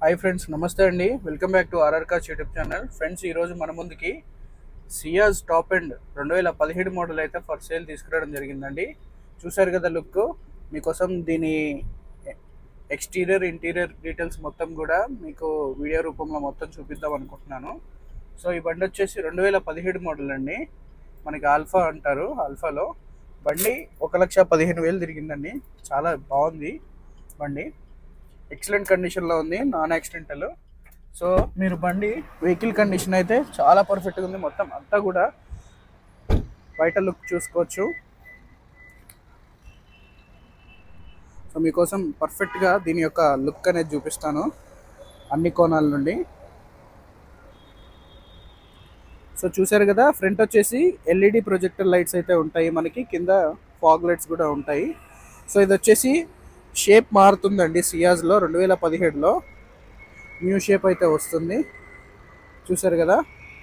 Hi friends, నమస్తే అండి. Welcome back to RR cars YouTube channel. Friends, ఈరోజు మన ముందుకి సియాజ్ టాప్ ఎండ్ 2017 మోడల్ అయితే ఫర్ సేల్ తీసుకురావడం జరిగిందండి. చూసారు కదా లుక్. మీకోసం దీని ఎక్స్టీరియర్ ఇంటీరియర్ డీటెయిల్స్ మొత్తం కూడా మీకు వీడియో రూపంలో మొత్తం చూపిద్దాం అనుకుంటున్నాను. సో ఈ బండి వచ్చేసి 2017 మోడల్ అండి. మనకి ఆల్ఫా అంటారు. ఆల్ఫాలో బండి 1,15,000 తిరిగిందండి. చాలా బాగుంది బండి. ఎక్సలెంట్ కండిషన్లో ఉంది, నాన్ యాక్సిడెంటల్. సో మీరు బండి వెహికల్ కండిషన్ అయితే చాలా పర్ఫెక్ట్గా ఉంది. మొత్తం అంతా కూడా బయట లుక్ చూసుకోవచ్చు. సో మీకోసం పర్ఫెక్ట్గా దీని యొక్క లుక్ అనేది చూపిస్తాను అన్ని కోణాల నుండి. సో చూసారు కదా, ఫ్రంట్ వచ్చేసి ఎల్ఈడి ప్రొజెక్టర్ లైట్స్ అయితే ఉంటాయి మనకి, కింద ఫాగ్ లైట్స్ కూడా ఉంటాయి. సో ఇది వచ్చేసి షేప్ మారుతుందండి. సియాజ్లో 2017లో న్యూ షేప్ అయితే వస్తుంది. చూసారు కదా,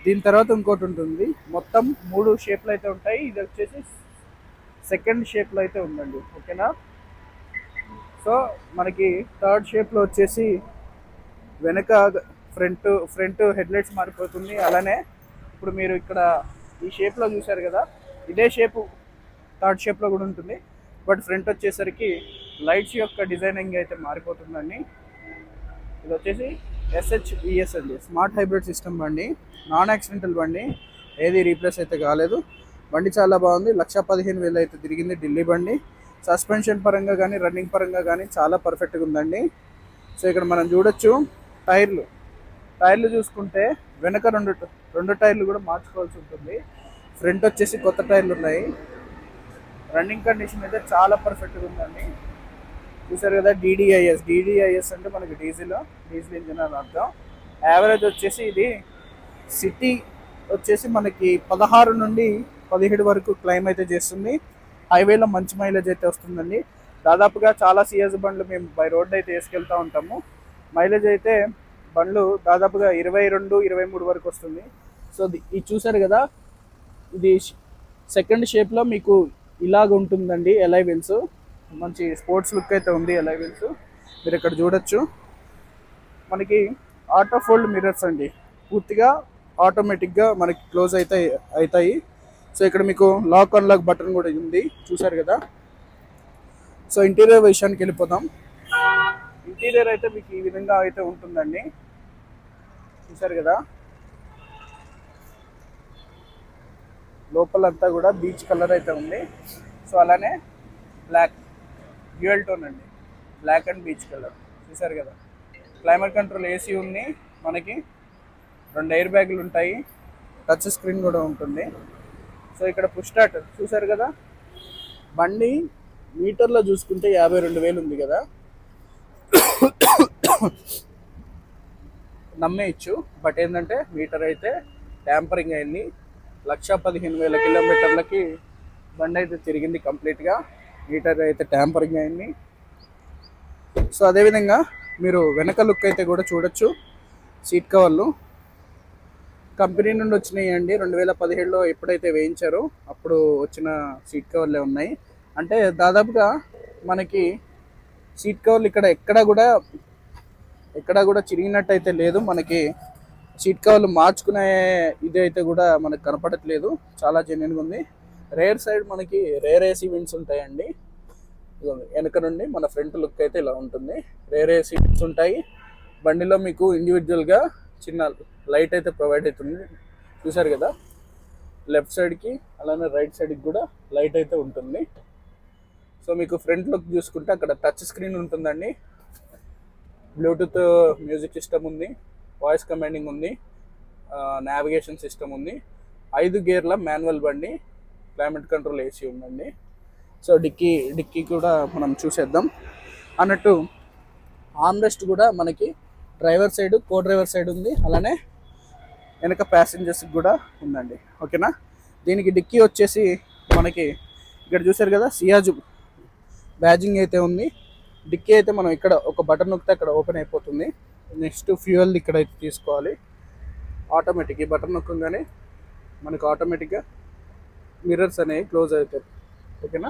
దీని తర్వాత ఇంకోటి ఉంటుంది. మొత్తం 3 షేప్లు అయితే ఉంటాయి. ఇది వచ్చేసి సెకండ్ షేప్లో అయితే ఉందండి. ఓకేనా. సో మనకి థర్డ్ షేప్లో వచ్చేసి వెనక ఫ్రంట్ హెడ్లైట్స్ మారిపోతుంది. అలానే ఇప్పుడు మీరు ఇక్కడ ఈ షేప్లో చూసారు కదా, ఇదే షేపు థర్డ్ షేప్లో కూడా ఉంటుంది. బట్ ఫ్రంట్ వచ్చేసరికి లైట్స్ యొక్క డిజైనింగ్ అయితే మారిపోతుందండి. ఇది వచ్చేసి SHVS అండి, స్మార్ట్ హైబ్రిడ్ సిస్టమ్ బండి, నాన్ యాక్సిడెంటల్ బండి, ఏది రీప్లేస్ అయితే కాలేదు. బండి చాలా బాగుంది. 1,15,000 అయితే తిరిగింది. ఢిల్లీ బండి. సస్పెన్షన్ పరంగా కానీ రన్నింగ్ పరంగా కానీ చాలా పర్ఫెక్ట్గా ఉందండి. సో ఇక్కడ మనం చూడొచ్చు టైర్లు చూసుకుంటే వెనక రెండు టైర్లు కూడా మార్చుకోవాల్సి ఉంటుంది. ఫ్రంట్ వచ్చేసి కొత్త టైర్లు ఉన్నాయి. రన్నింగ్ కండిషన్ అయితే చాలా పర్ఫెక్ట్గా ఉందండి. చూసారు కదా, DDIS అంటే మనకి డీజిల్ ఇంజిన్ అని అర్థం. యావరేజ్ వచ్చేసి ఇది సిటీ వచ్చేసి మనకి 16 నుండి 17 వరకు క్లైమ్ అయితే చేస్తుంది. హైవేలో మంచి మైలేజ్ అయితే వస్తుందండి. దాదాపుగా చాలా సిఎస్ బండ్లు మేము బై రోడ్ అయితే వేసుకెళ్తూ ఉంటాము. మైలేజ్ అయితే బండ్లు దాదాపుగా 22-23 వరకు వస్తుంది. సో ఇది చూసారు కదా, ఇది సెకండ్ షేప్లో మీకు ఇలాగ ఉంటుందండి. ఎలై వీల్స్ మంచి స్పోర్ట్స్ లుక్ అయితే ఉంది. ఎలై వీల్స్ మీరు ఇక్కడ చూడొచ్చు. మనకి ఆటో ఫోల్డ్ మిర్రర్స్ అండి, పూర్తిగా ఆటోమేటిక్గా మనకి క్లోజ్ అవుతాయి. సో ఇక్కడ మీకు లాక్ అన్లాక్ బటన్ కూడా ఉంది. చూసారు కదా. సో ఇంటీరియర్ విషయానికి వెళ్ళిపోదాం. ఇంటీరియర్ అయితే మీకు ఈ విధంగా అయితే ఉంటుందండి. చూసారు కదా, లోపలంతా కూడా బీచ్ కలర్ అయితే ఉంది. సో అలానే బ్లాక్ డ్యూయల్ టోన్ అండి, బ్లాక్ అండ్ బీచ్ కలర్. చూసారు కదా, క్లైమేట్ కంట్రోల్ AC ఉంది. మనకి 2 ఎయిర్ బ్యాగులు ఉంటాయి. టచ్ స్క్రీన్ కూడా ఉంటుంది. సో ఇక్కడ పుష్ స్టార్ట్ చూసారు కదా. బండి మీటర్లో చూసుకుంటే 52,000 ఉంది కదా, నమ్మేయచ్చు. బట్ ఏంటంటే మీటర్ అయితే ట్యాంపరింగ్ అయింది. 1,15,000 కిలోమీటర్లకి బండి అయితే తిరిగింది కంప్లీట్గా. మీటర్ అయితే ట్యాంపరింగ్ అయింది. సో అదేవిధంగా మీరు వెనక లుక్ అయితే కూడా చూడొచ్చు. సీట్ కవర్లు కంపెనీ నుండి వచ్చినాయండి. 2017లో ఎప్పుడైతే వేయించారో అప్పుడు వచ్చిన సీట్ కవర్లే ఉన్నాయి. అంటే దాదాపుగా మనకి సీట్ కవర్లు ఇక్కడ ఎక్కడ కూడా చిరిగినట్టు అయితే లేదు. మనకి సీట్ కవర్లు మార్చుకునే ఇది అయితే కూడా మనకు కనపడట్లేదు. చాలా జెన్యున్గా ఉంది. రేర్ సైడ్ మనకి రేర్ AC విండ్స్ ఉంటాయండి. వెనక నుండి మన ఫ్రంట్ లుక్ అయితే ఇలా ఉంటుంది. రేర్ AC విండ్స్ ఉంటాయి. బండిలో మీకు ఇండివిజువల్గా చిన్న లైట్ అయితే ప్రొవైడ్ అవుతుంది. చూసారు కదా, లెఫ్ట్ సైడ్కి అలానే రైట్ సైడ్కి కూడా లైట్ అయితే ఉంటుంది. సో మీకు ఫ్రంట్ లుక్ చూసుకుంటే అక్కడ టచ్ స్క్రీన్ ఉంటుందండి. బ్లూటూత్ మ్యూజిక్ సిస్టమ్ ఉంది, వాయిస్ కమాండింగ్ ఉంది, నావిగేషన్ సిస్టమ్ ఉంది. 5 గేర్ల మాన్యువల్ బండి, క్లైమేట్ కంట్రోల్ AC ఉందండి. సో డిక్కీ కూడా మనం చూసేద్దాం అన్నట్టు. ఆర్మ్రెస్ట్ కూడా మనకి డ్రైవర్ సైడ్, కో డ్రైవర్ సైడ్ ఉంది. అలానే వెనక ప్యాసింజర్స్కి కూడా ఉందండి. ఓకేనా. దీనికి డిక్కీ వచ్చేసి మనకి ఇక్కడ చూసారు కదా, సియాజ్ బ్యాజింగ్ అయితే ఉంది. డిక్కీ అయితే మనం ఇక్కడ ఒక బటన్ నొక్కితే అక్కడ ఓపెన్ అయిపోతుంది. నెక్స్ట్ ఫ్యూయల్ ఇక్కడ అయితే తీసుకోవాలి. ఆటోమేటిక్ ఈ బటన్ నొక్కగానే మనకు ఆటోమేటిక్గా మిర్రర్స్ అనేవి క్లోజ్ అవుతాయి. ఓకేనా.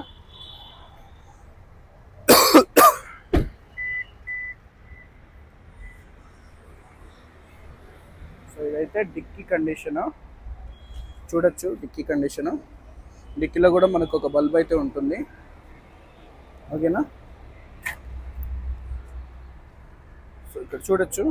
సో ఇదైతే డిక్కీ కండిషన్, చూడొచ్చు డిక్కీ కండిషన్. డిక్కీలో కూడా మనకు ఒక బల్బ్ అయితే ఉంటుంది, ఓకేనా. సో ఇక్కడ చూడొచ్చు.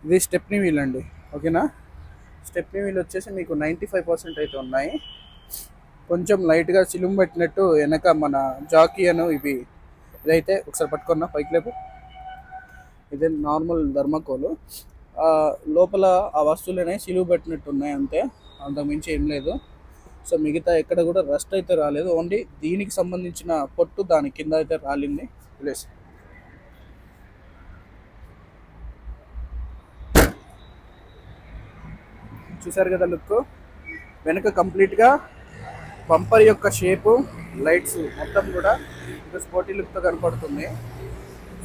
ఇది స్టెప్నీ వీల్ అండి, ఓకేనా. స్టెప్నీ వీల్ వచ్చేసి మీకు 95% అయితే ఉన్నాయి. కొంచెం లైట్గా చిలుము పెట్టినట్టు వెనక మన జాకీ అను ఇవి. ఇదైతే ఒకసారి పట్టుకున్నా పైకి లేపు. ఇదే నార్మల్ ధర్మకోలు. లోపల ఆ వస్తువులనే సిలువు పెట్టినట్టు ఉన్నాయి అంతే, అంతకుమించి ఏం లేదు. సో మిగతా ఎక్కడ కూడా రస్ట్ అయితే రాలేదు, ఓన్లీ దీనికి సంబంధించిన పొట్టు దాని కింద అయితే రాలింది. ప్లేస్ చూసారు కదా లుక్. వెనక కంప్లీట్గా బంపర్ యొక్క షేపు, లైట్స్ మొత్తం కూడా ఇంకా స్పోర్టీ లుక్తో కనపడుతుంది.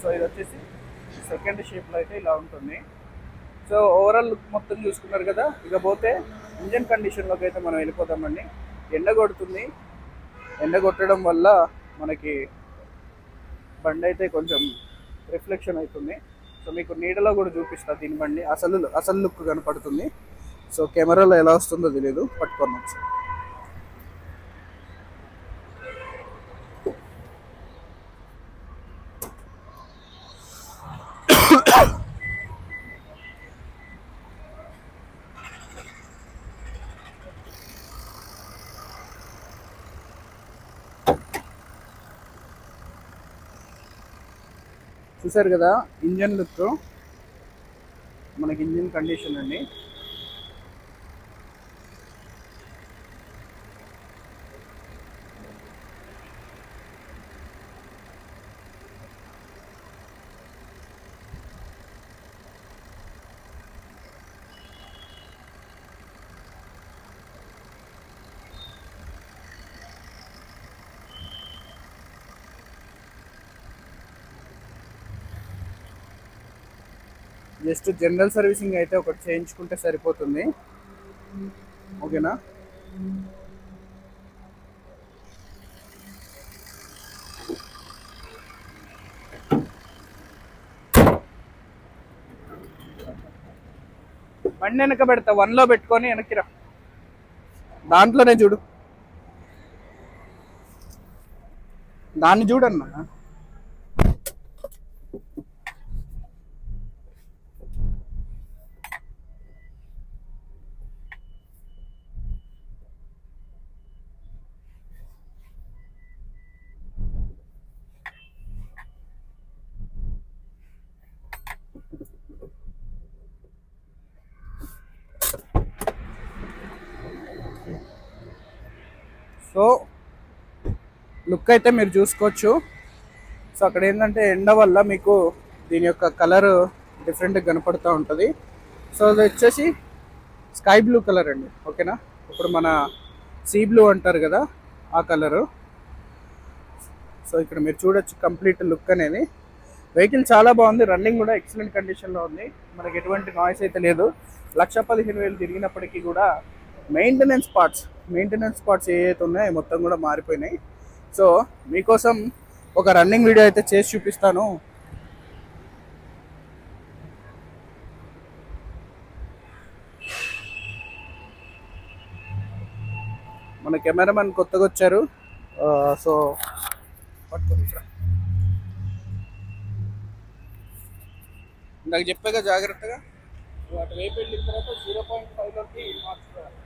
సో ఇది వచ్చేసి సెకండ్ షేప్లో అయితే ఇలా ఉంటుంది. సో ఓవరాల్ లుక్ మొత్తం చూసుకున్నారు కదా. ఇక పోతే ఇంజన్ కండిషన్లోకి అయితే మనం వెళ్ళిపోతామండి. ఎండ కొడుతుంది, ఎండ కొట్టడం వల్ల మనకి బండి అయితే కొంచెం రిఫ్లెక్షన్ అవుతుంది. సో మీకు నీడలో కూడా చూపిస్తా దీని బండి అసలు లుక్ కనపడుతుంది. సో కెమెరాలో ఎలా వస్తుందో తెలియదు, పట్టుకున్నాం సార్. చూసారు కదా ఇంజన్ లుక్, మనకి ఇంజన్ కండిషన్ అండి. జస్ట్ జనరల్ సర్వీసింగ్ అయితే ఒకటి చేయించుకుంటే సరిపోతుంది, ఓకేనా. బండి వెనక పెడతా, 1లో పెట్టుకొని వెనక్కిరా, దాంట్లోనే చూడు, దాన్ని చూడన్నా. సో లుక్ అయితే మీరు చూసుకోవచ్చు. సో అక్కడ ఏంటంటే ఎండ వల్ల మీకు దీని యొక్క కలర్ డిఫరెంట్గా కనపడుతూ ఉంటుంది. సో అది వచ్చేసి స్కై బ్లూ కలర్ అండి, ఓకేనా. ఇప్పుడు మన సీ బ్లూ అంటారు కదా, ఆ కలరు. సో ఇక్కడ మీరు చూడొచ్చు కంప్లీట్ లుక్ అనేది. వెహికల్ చాలా బాగుంది, రన్నింగ్ కూడా ఎక్సలెంట్ కండిషన్లో ఉంది. మనకి ఎటువంటి నాయిస్ అయితే లేదు. 1,15,000 తిరిగినప్పటికీ కూడా మెయింటెనెన్స్ పార్ట్స్ ఏవైతే ఉన్నాయో మొత్తం కూడా మారిపోయినాయి. సో మీకోసం ఒక రన్నింగ్ వీడియో అయితే చేసి చూపిస్తాను. మన కెమెరామెన్ కొత్తగా వచ్చారు, సో పట్టుకోండి. నాకు చెప్పాక జాగ్రత్తగా అటు వైపు వెళ్ళిన తర్వాత 0.5లోకి మార్చుకోవాలి.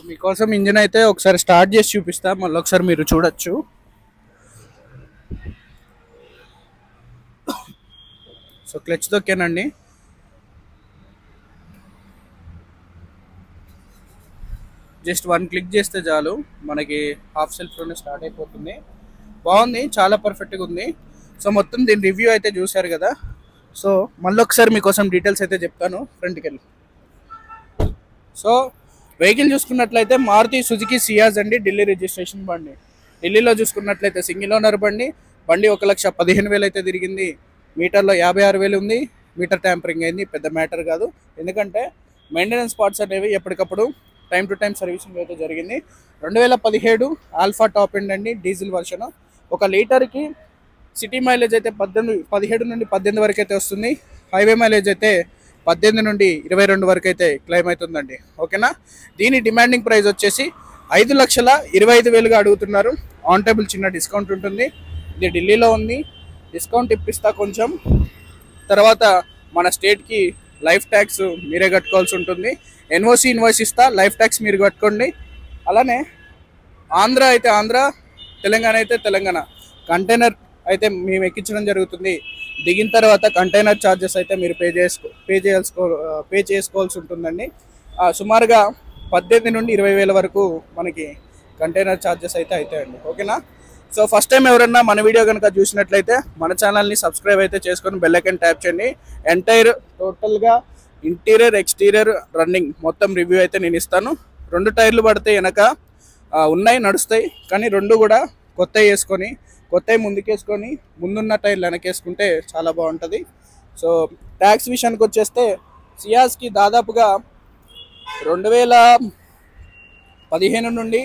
మీకోసం ఇంజిన్ అయితే ఒకసారి స్టార్ట్ చేసి చూపిస్తా, మళ్ళీ ఒకసారి మీరు చూడొచ్చు. సో క్లచ్ తొక్కానండి. జస్ట్ 1 క్లిక్ చేస్తే చాలు మనకి హాఫ్ సెల్ఫ్లోనే స్టార్ట్ అయిపోతుంది. బాగుంది, చాలా పర్ఫెక్ట్గా ఉంది. సో మొత్తం దీని రివ్యూ అయితే చూశారు కదా. సో మళ్ళీ ఒకసారి మీకోసం డీటెయిల్స్ అయితే చెప్తాను ఫ్రంట్కి వెళ్ళి. సో వెహికల్ చూసుకున్నట్లయితే మారుతి సుజుకి సియాజ్ అండి, ఢిల్లీ రిజిస్ట్రేషన్ బండి. ఢిల్లీలో చూసుకున్నట్లయితే సింగిల్ ఓనర్ బండి. బండి 1,15,000 అయితే తిరిగింది. మీటర్లో 56,000 ఉంది. మీటర్ ట్యాంపరింగ్ అయింది, పెద్ద మ్యాటర్ కాదు. ఎందుకంటే మెయింటెనెన్స్ పార్ట్స్ అనేవి ఎప్పటికప్పుడు టైం టు టైం సర్వీసింగ్ అయితే జరిగింది. 2017 ఆల్ఫా టాప్ ఎండ్ అండి, డీజిల్ వర్షన్. 1 లీటర్కి సిటీ మైలేజ్ అయితే 17 నుండి 18 వరకు అయితే వస్తుంది. హైవే మైలేజ్ అయితే 18 నుండి 22 వరకు అయితే క్లైమ్ అవుతుందండి. ఓకేనా. దీని డిమాండింగ్ ప్రైస్ వచ్చేసి 5,25,000గా అడుగుతున్నారు. ఆన్ టేబుల్ చిన్న డిస్కౌంట్ ఉంటుంది. ఇది ఢిల్లీలో ఉంది, డిస్కౌంట్ ఇప్పిస్తా కొంచెం. తర్వాత మన స్టేట్కి లైఫ్ ట్యాక్స్ మీరే కట్టుకోవాల్సి ఉంటుంది. ఎన్ఓసి ఇన్వాయిస్ ఇస్తా, లైఫ్ ట్యాక్స్ మీరు కట్టుకోండి. అలానే ఆంధ్ర అయితే ఆంధ్ర, తెలంగాణ అయితే తెలంగాణ. కంటైనర్ అయితే మేము ఎక్కించడం జరుగుతుంది. దిగిన తర్వాత కంటైనర్ ఛార్జెస్ అయితే మీరు పే చేసుకోవాల్సి ఉంటుందండి. సుమారుగా 18 నుండి 20,000 వరకు మనకి కంటైనర్ ఛార్జెస్ అయితే అవుతాయండి. ఓకేనా. సో ఫస్ట్ టైం ఎవరన్నా మన వీడియో కనుక చూసినట్లయితే మన ఛానల్ని సబ్స్క్రైబ్ అయితే చేసుకొని బెల్ ఐకాన్ ట్యాప్ చేయండి. ఎంటైర్ టోటల్గా ఇంటీరియర్ ఎక్స్టీరియర్ రన్నింగ్ మొత్తం రివ్యూ అయితే నేను ఇస్తాను. 2 టైర్లు పడితే వెనక ఉన్నాయి, నడుస్తాయి. కానీ 2 కూడా కొత్తవి ముందుకేసుకొని ముందున్న టైర్లు వెనకేసుకుంటే చాలా బాగుంటుంది. సో ట్యాక్స్ విషయానికి వచ్చేస్తే సియాజ్కి దాదాపుగా 2015 నుండి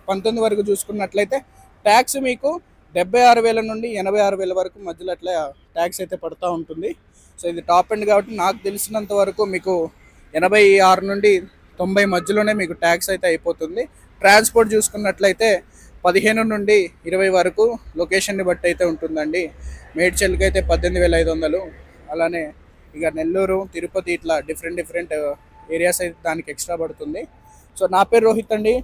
19 వరకు చూసుకున్నట్లయితే ట్యాక్స్ మీకు 76,000 నుండి 86,000 వరకు మధ్యలో అట్లా ట్యాక్స్ అయితే పడుతూ ఉంటుంది. సో ఇది టాప్ ఎండ్ కాబట్టి నాకు తెలిసినంత వరకు మీకు 86 నుండి 90 మధ్యలోనే మీకు ట్యాక్స్ అయితే అయిపోతుంది. ట్రాన్స్పోర్ట్ చూసుకున్నట్లయితే 15 నుండి 20 వరకు లొకేషన్ని బట్టి అయితే ఉంటుందండి. మేడ్చల్కి అయితే 18,500. అలానే ఇక నెల్లూరు, తిరుపతి ఇట్లా డిఫరెంట్ ఏరియాస్ అయితే దానికి ఎక్స్ట్రా పడుతుంది. సో నా పేరు రోహిత్ అండి.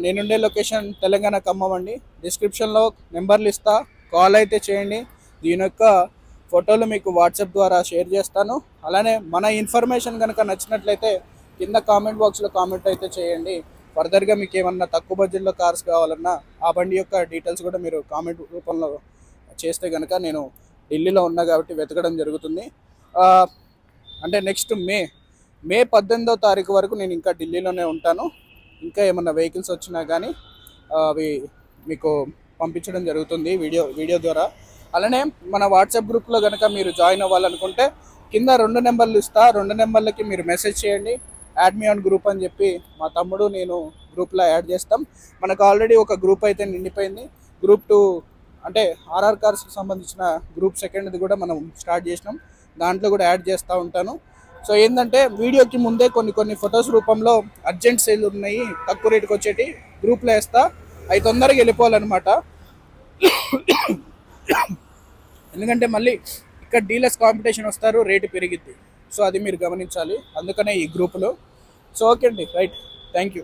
నేనుండే లొకేషన్ తెలంగాణ ఖమ్మం అండి. డిస్క్రిప్షన్లో నెంబర్లు ఇస్తా, కాల్ అయితే చేయండి. దీని యొక్క ఫోటోలు మీకు వాట్సాప్ ద్వారా షేర్ చేస్తాను. అలానే మన ఇన్ఫర్మేషన్ కనుక నచ్చినట్లయితే కింద కామెంట్ బాక్స్లో కామెంట్ అయితే చేయండి. ఫర్దర్గా మీకు ఏమన్నా తక్కువ బడ్జెట్లో కార్స్ కావాలన్నా ఆ బండి యొక్క డీటెయిల్స్ కూడా మీరు కామెంట్ రూపంలో చేస్తే కనుక నేను ఢిల్లీలో ఉన్నా కాబట్టి వెతకడం జరుగుతుంది. అంటే నెక్స్ట్ మే 18వ తారీఖు వరకు నేను ఇంకా ఢిల్లీలోనే ఉంటాను. ఇంకా ఏమన్నా వెహికల్స్ వచ్చినా కానీ అవి మీకు పంపించడం జరుగుతుంది వీడియో ద్వారా. అలానే మన వాట్సాప్ గ్రూప్లో కనుక మీరు జాయిన్ అవ్వాలనుకుంటే కింద 2 నెంబర్లు ఇస్తా. 2 నెంబర్లకి మీరు మెసేజ్ చేయండి, యాడ్ మీ ఆన్ గ్రూప్ అని చెప్పి. మా తమ్ముడు నేను గ్రూప్లో యాడ్ చేస్తాం. మనకు ఆల్రెడీ ఒక గ్రూప్ అయితే నిండిపోయింది. గ్రూప్ 2 అంటే ఆర్ఆర్ కార్స్కి సంబంధించిన గ్రూప్ 2ది కూడా మనం స్టార్ట్ చేసినాం. దాంట్లో కూడా యాడ్ చేస్తూ ఉంటాను. సో ఏంటంటే వీడియోకి ముందే కొన్ని ఫొటోస్ రూపంలో అర్జెంట్ సేల్ ఉన్నాయి, తక్కువ రేటుకి వచ్చేటి గ్రూప్లో వేస్తా. అవి తొందరగా వెళ్ళిపోవాలన్నమాట. ఎందుకంటే మళ్ళీ ఇక్కడ డీలర్స్ కాంపిటీషన్ వస్తారు, రేటు పెరిగిద్ది. సో అది మీరు గమనించాలి, అందుకనే ఈ గ్రూపులో. సో ఓకే అండి, రైట్, థ్యాంక్ యూ.